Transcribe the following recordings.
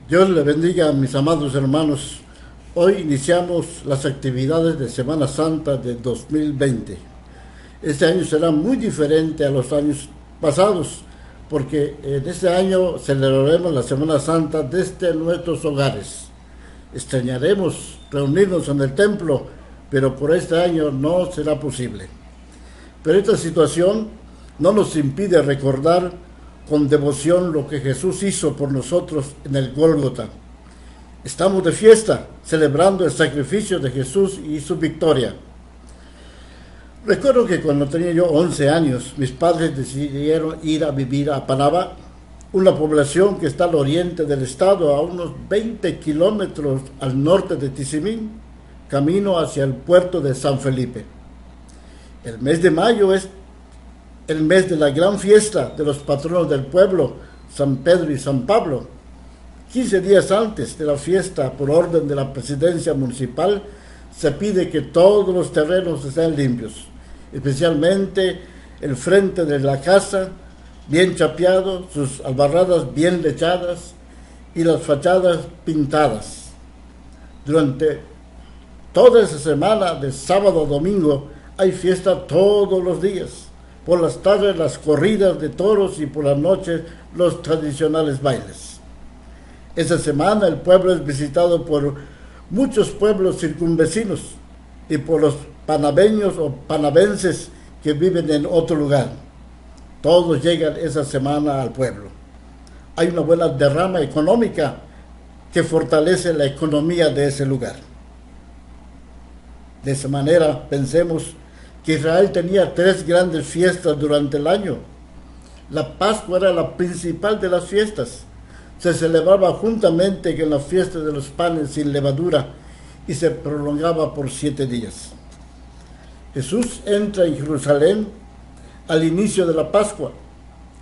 Dios le bendiga a mis amados hermanos. Hoy iniciamos las actividades de Semana Santa de 2020. Este año será muy diferente a los años pasados, porque en este año celebraremos la Semana Santa desde nuestros hogares. Extrañaremos reunirnos en el templo, pero por este año no será posible. Pero esta situación no nos impide recordar con devoción lo que Jesús hizo por nosotros en el Gólgota. Estamos de fiesta, celebrando el sacrificio de Jesús y su victoria. Recuerdo que cuando tenía yo 11 años, mis padres decidieron ir a vivir a Panamá, una población que está al oriente del estado, a unos 20 kilómetros al norte de Tizimín, camino hacia el puerto de San Felipe. El mes de mayo es el mes de la gran fiesta de los patronos del pueblo, San Pedro y San Pablo. 15 días antes de la fiesta, por orden de la presidencia municipal, se pide que todos los terrenos estén limpios, especialmente el frente de la casa, bien chapeado, sus albarradas bien lechadas y las fachadas pintadas. Durante toda esa semana, de sábado a domingo, hay fiesta todos los días. Por las tardes las corridas de toros y por las noches los tradicionales bailes. Esa semana el pueblo es visitado por muchos pueblos circunvecinos y por los panameños o panavenses que viven en otro lugar. Todos llegan esa semana al pueblo. Hay una buena derrama económica que fortalece la economía de ese lugar. De esa manera pensemos que Israel tenía 3 grandes fiestas durante el año. La Pascua era la principal de las fiestas. Se celebraba juntamente con la fiesta de los panes sin levadura y se prolongaba por 7 días. Jesús entra en Jerusalén al inicio de la Pascua.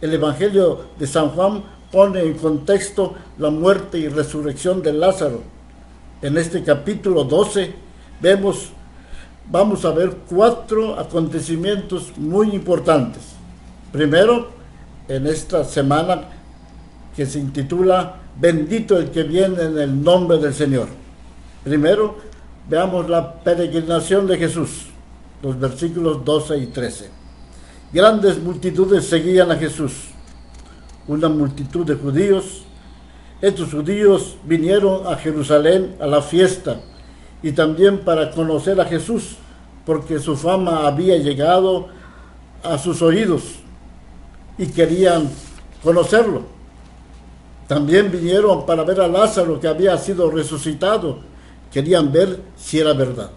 El Evangelio de San Juan pone en contexto la muerte y resurrección de Lázaro. En este capítulo 12 vamos a ver 4 acontecimientos muy importantes. Primero, en esta semana que se intitula Bendito el que viene en el nombre del Señor. Primero, veamos la peregrinación de Jesús, los versículos 12 y 13. Grandes multitudes seguían a Jesús, una multitud de judíos. Estos judíos vinieron a Jerusalén a la fiesta y también para conocer a Jesús, porque su fama había llegado a sus oídos y querían conocerlo. También vinieron para ver a Lázaro, que había sido resucitado. Querían ver si era verdad.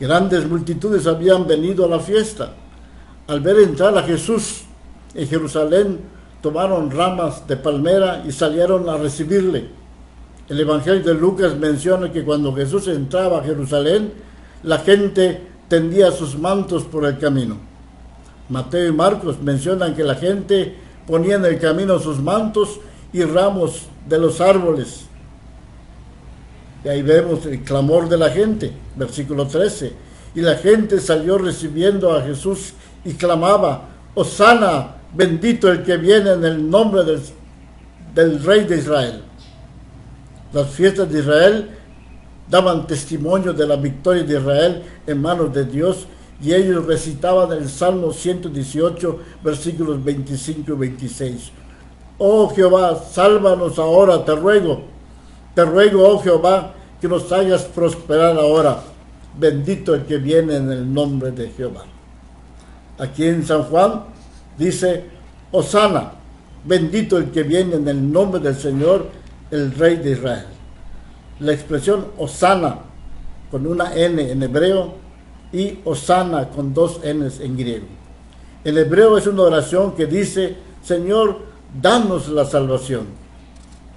Grandes multitudes habían venido a la fiesta. Al ver entrar a Jesús en Jerusalén, tomaron ramas de palmera y salieron a recibirle. El Evangelio de Lucas menciona que cuando Jesús entraba a Jerusalén, la gente tendía sus mantos por el camino. Mateo y Marcos mencionan que la gente ponía en el camino sus mantos y ramos de los árboles. Y ahí vemos el clamor de la gente, versículo 13. Y la gente salió recibiendo a Jesús y clamaba: Hosana, bendito el que viene en el nombre del Rey de Israel. Las fiestas de Israel daban testimonio de la victoria de Israel en manos de Dios, y ellos recitaban el Salmo 118, versículos 25 y 26. Oh Jehová, sálvanos ahora, te ruego, oh Jehová, que nos hagas prosperar ahora. Bendito el que viene en el nombre de Jehová. Aquí en San Juan dice: Hosana, bendito el que viene en el nombre del Señor, el Rey de Israel. La expresión Hosana con una N en hebreo y Hosana con 2 Ns en griego. El hebreo es una oración que dice: Señor, danos la salvación.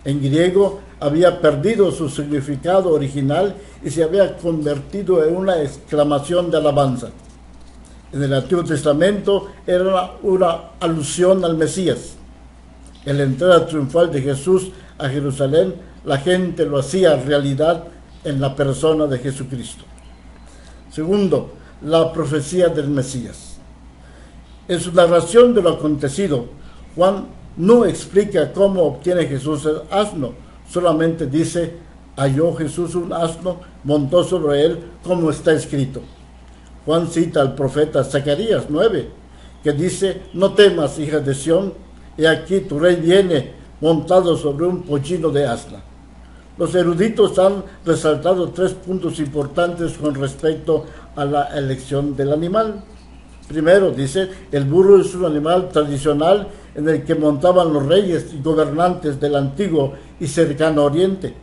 En griego había perdido su significado original y se había convertido en una exclamación de alabanza. En el Antiguo Testamento era una alusión al Mesías. En la entrada triunfal de Jesús a Jerusalén, la gente lo hacía realidad en la persona de Jesucristo. Segundo, la profecía del Mesías. En su narración de lo acontecido, Juan no explica cómo obtiene Jesús el asno solamente dice: halló Jesús un asno, montó sobre él, como está escrito. Juan cita al profeta Zacarías 9, que dice: no temas, hija de Sión, he aquí tu rey viene montado sobre un pollino de asna. Los eruditos han resaltado 3 puntos importantes con respecto a la elección del animal. Primero, dice, el burro es un animal tradicional en el que montaban los reyes y gobernantes del antiguo y cercano oriente.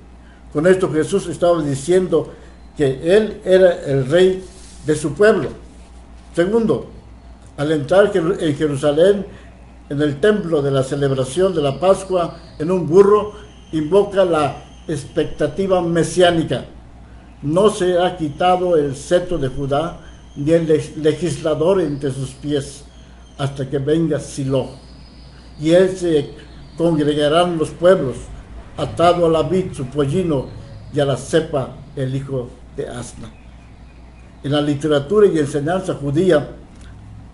Con esto Jesús estaba diciendo que él era el rey de su pueblo. Segundo, al entrar en Jerusalén, en el templo de la celebración de la Pascua, en un burro, invoca la expectativa mesiánica. No se ha quitado el cetro de Judá, ni el legislador entre sus pies, hasta que venga Silo. Y él se congregarán los pueblos, atado a la vid su pollino, y a la cepa el hijo de asna. En la literatura y enseñanza judía,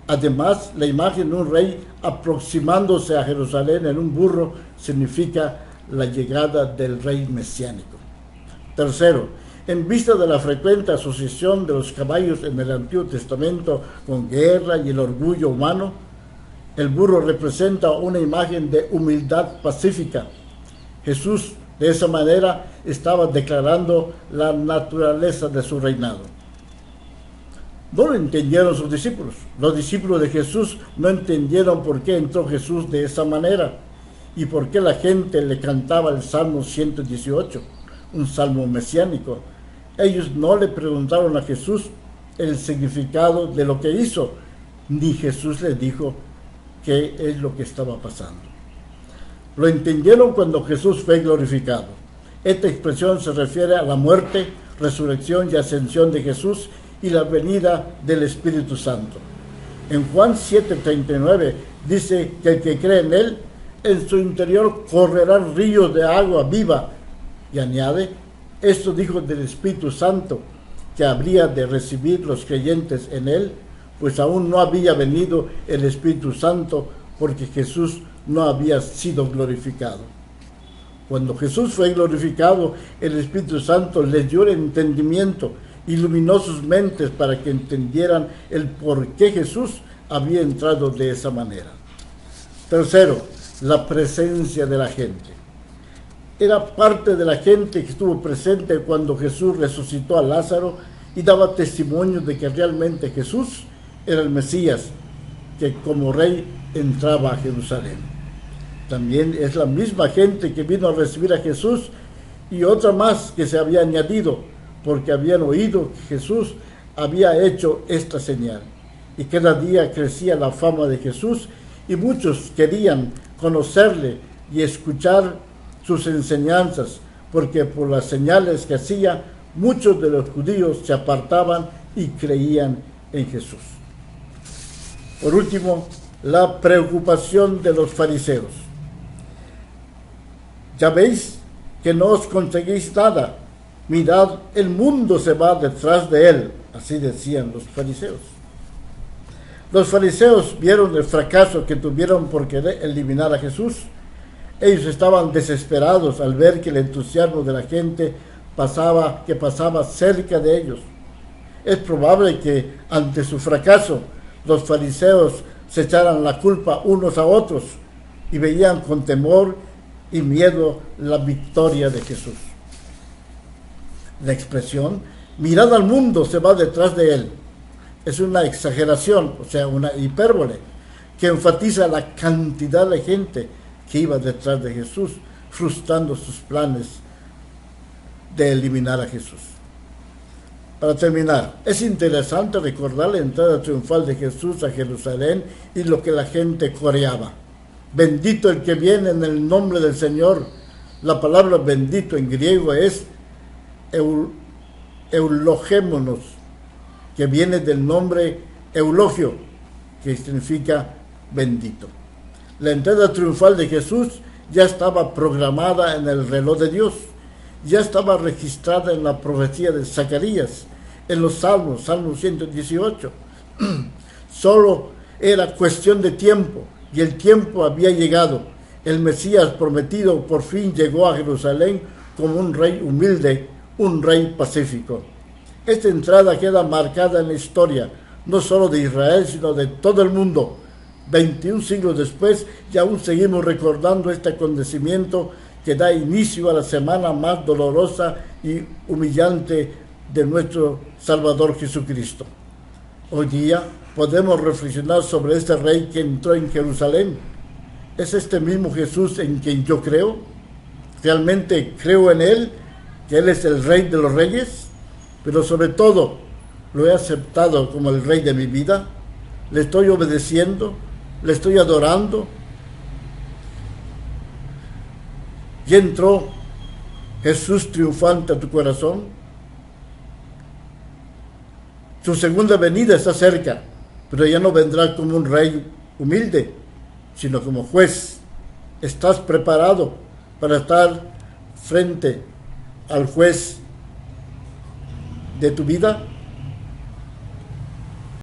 además, la imagen de un rey aproximándose a Jerusalén en un burro significa la llegada del rey mesiánico. Tercero, en vista de la frecuente asociación de los caballos en el Antiguo Testamento con guerra y el orgullo humano, el burro representa una imagen de humildad pacífica. Jesús, de esa manera, estaba declarando la naturaleza de su reinado. No lo entendieron sus discípulos. Los discípulos de Jesús no entendieron por qué entró Jesús de esa manera y por qué la gente le cantaba el Salmo 118, un salmo mesiánico. Ellos no le preguntaron a Jesús el significado de lo que hizo, ni Jesús les dijo qué es lo que estaba pasando. Lo entendieron cuando Jesús fue glorificado. Esta expresión se refiere a la muerte, resurrección y ascensión de Jesús y la venida del Espíritu Santo. En Juan 7:39 dice que el que cree en él, en su interior correrán ríos de agua viva. Y añade: esto dijo del Espíritu Santo, que habría de recibir los creyentes en él, pues aún no había venido el Espíritu Santo, porque Jesús no había sido glorificado. Cuando Jesús fue glorificado, el Espíritu Santo les dio el entendimiento, iluminó sus mentes para que entendieran el por qué Jesús había entrado de esa manera. Tercero, la presencia de la gente. Era parte de la gente que estuvo presente cuando Jesús resucitó a Lázaro y daba testimonio de que realmente Jesús era el Mesías, que como rey entraba a Jerusalén. También es la misma gente que vino a recibir a Jesús y otra más que se había añadido, porque habían oído que Jesús había hecho esta señal. Y cada día crecía la fama de Jesús y muchos querían conocerle y escuchar sus enseñanzas, porque por las señales que hacía, muchos de los judíos se apartaban y creían en Jesús. Por último, la preocupación de los fariseos. Ya veis que no os conseguís nada. Mirad, el mundo se va detrás de él. Así decían los fariseos. Los fariseos vieron el fracaso que tuvieron por querer eliminar a Jesús. Ellos estaban desesperados al ver que el entusiasmo de la gente pasaba cerca de ellos. Es probable que ante su fracaso los fariseos se echaran la culpa unos a otros y veían con temor y miedo la victoria de Jesús. La expresión "mirad al mundo se va detrás de él" es una exageración, o sea, una hipérbole, que enfatiza la cantidad de gente que iba detrás de Jesús, frustrando sus planes de eliminar a Jesús. Para terminar, es interesante recordar la entrada triunfal de Jesús a Jerusalén y lo que la gente coreaba. Bendito el que viene en el nombre del Señor. La palabra bendito en griego es eulogémonos, que viene del nombre eulogio, que significa bendito. La entrada triunfal de Jesús ya estaba programada en el reloj de Dios, ya estaba registrada en la profecía de Zacarías, en los Salmos, Salmo 118. Solo era cuestión de tiempo, y el tiempo había llegado. El Mesías prometido por fin llegó a Jerusalén como un rey humilde, un rey pacífico. Esta entrada queda marcada en la historia, no solo de Israel, sino de todo el mundo. 21 siglos después, y aún seguimos recordando este acontecimiento que da inicio a la semana más dolorosa y humillante de nuestro Salvador Jesucristo. Hoy día podemos reflexionar sobre este rey que entró en Jerusalén. ¿Es este mismo Jesús en quien yo creo? ¿Realmente creo en Él, que Él es el Rey de los Reyes? Pero sobre todo, ¿lo he aceptado como el Rey de mi vida? ¿Le estoy obedeciendo? ¿Le estoy adorando? ¿Y entró Jesús triunfante a tu corazón? Su segunda venida está cerca, pero ya no vendrá como un rey humilde, sino como juez. ¿Estás preparado para estar frente al juez de tu vida?